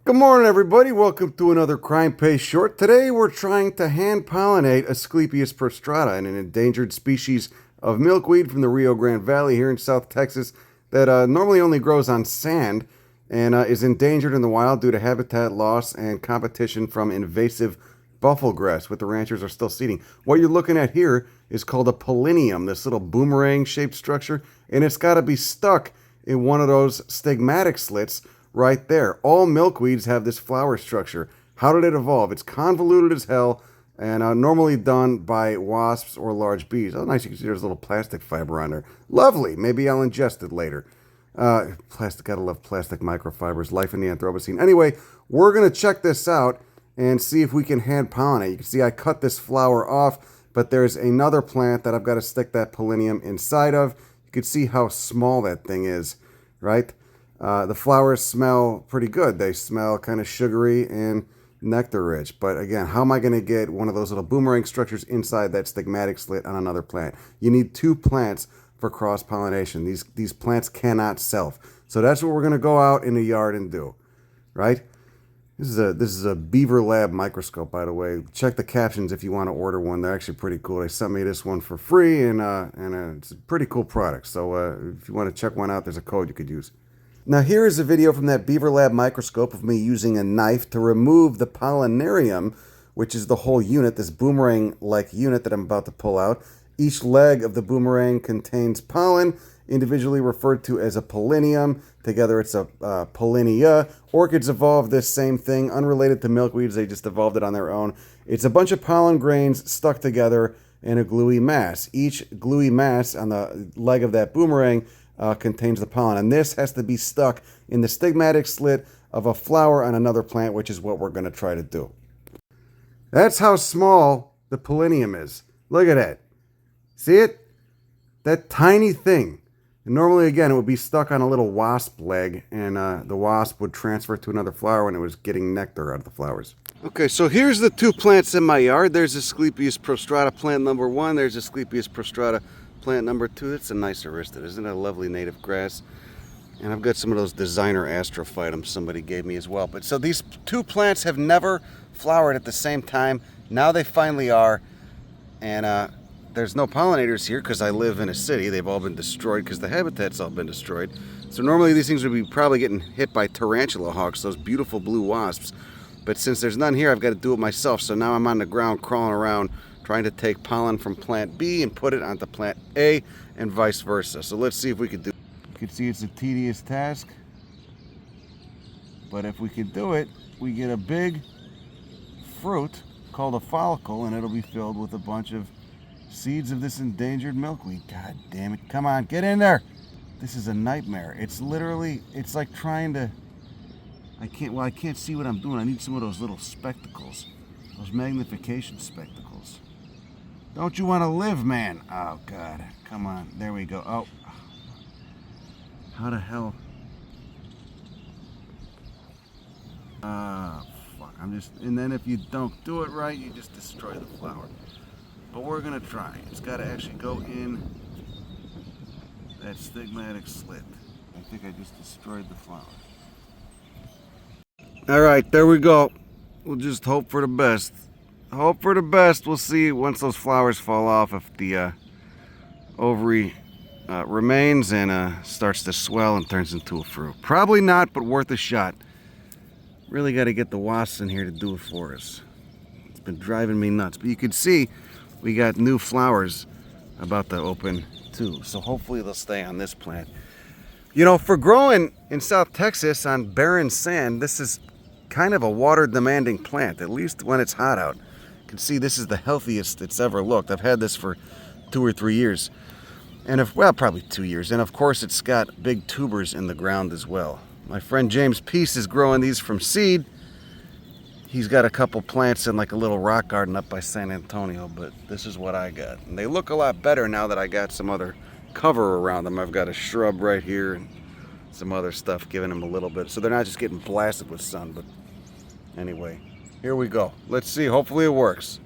Good morning, everybody. Welcome to another Crime Pays Short. Today, we're trying to hand pollinate Asclepias prostrata, an endangered species of milkweed from the Rio Grande Valley here in South Texas that normally only grows on sand and is endangered in the wild due to habitat loss and competition from invasive buffalo grass, what the ranchers are still seeding. What you're looking at here is called a pollinium, this little boomerang-shaped structure, and it's got to be stuck in one of those stigmatic slits right there. All milkweeds have this flower structure. How did it evolve? It's convoluted as hell and normally done by wasps or large bees. Oh, nice. You can see there's a little plastic fiber on there. Lovely. Maybe I'll ingest it later. Plastic, gotta love plastic microfibers. Life in the Anthropocene. Anyway, we're going to check this out and see if we can hand pollinate. You can see I cut this flower off, but there's another plant that I've got to stick that pollinarium inside of. You can see how small that thing is, right? The flowers smell pretty good. They smell kind of sugary and nectar-rich. But again, how am I going to get one of those little boomerang structures inside that stigmatic slit on another plant? You need two plants for cross-pollination. These plants cannot self. So that's what we're going to go out in the yard and do, right? This is a Beaver Lab microscope, by the way. Check the captions if you want to order one. They're actually pretty cool. They sent me this one for free, and it's a pretty cool product. So if you want to check one out, there's a code you could use. Now here is a video from that Beaver Lab microscope of me using a knife to remove the pollinarium, which is the whole unit, this boomerang-like unit that I'm about to pull out. Each leg of the boomerang contains pollen, individually referred to as a pollinium. Together it's a pollinia. Orchids evolved this same thing, unrelated to milkweeds. They just evolved it on their own. It's a bunch of pollen grains stuck together in a gluey mass. Each gluey mass on the leg of that boomerang contains the pollen, and this has to be stuck in the stigmatic slit of a flower on another plant, which is what we're going to try to do. That's how small the pollinium is. Look at that. See it? That tiny thing. And normally, again, it would be stuck on a little wasp leg, and the wasp would transfer to another flower when it was getting nectar out of the flowers. Okay, so here's the two plants in my yard. There's Asclepias prostrata plant number 1. There's Asclepias prostrata plant number 2. It's a nice aristed. Isn't it a lovely native grass? And I've got some of those designer astrophytums somebody gave me as well. But so these two plants have never flowered at the same time. Now they finally are. And there's no pollinators here because I live in a city. They've all been destroyed because the habitat's all been destroyed. So normally these things would be probably getting hit by tarantula hawks, those beautiful blue wasps. But since there's none here, I've got to do it myself. So now I'm on the ground crawling around trying to take pollen from plant B and put it onto plant A and vice versa. So let's see if we can do it. You can see it's a tedious task, but if we can do it, we get a big fruit called a follicle, and it'll be filled with a bunch of seeds of this endangered milkweed. God damn it. Come on, get in there. This is a nightmare. It's literally, it's like trying to, I can't see what I'm doing. I need some of those little spectacles, those magnification spectacles. Don't you want to live, man? Oh, God. Come on. There we go. Oh. How the hell? Fuck. And then if you don't do it right, you just destroy the flower. But we're going to try. It's got to actually go in that stigmatic slit. I think I just destroyed the flower. All right. There we go. We'll just hope for the best. Hope for the best. We'll see once those flowers fall off if the ovary remains and starts to swell and turns into a fruit. Probably not, but worth a shot. Really got to get the wasps in here to do it for us. It's been driving me nuts. But you can see we got new flowers about to open too. So hopefully they'll stay on this plant. You know, for growing in South Texas on barren sand, this is kind of a water-demanding plant, at least when it's hot out. You can see this is the healthiest it's ever looked. I've had this for 2 or 3 years. And probably 2 years. And of course it's got big tubers in the ground as well. My friend James Peace is growing these from seed. He's got a couple plants in like a little rock garden up by San Antonio, but this is what I got. And they look a lot better now that I got some other cover around them. I've got a shrub right here and some other stuff giving them a little bit. So they're not just getting blasted with sun, but anyway, here we go. Let's see. Hopefully it works.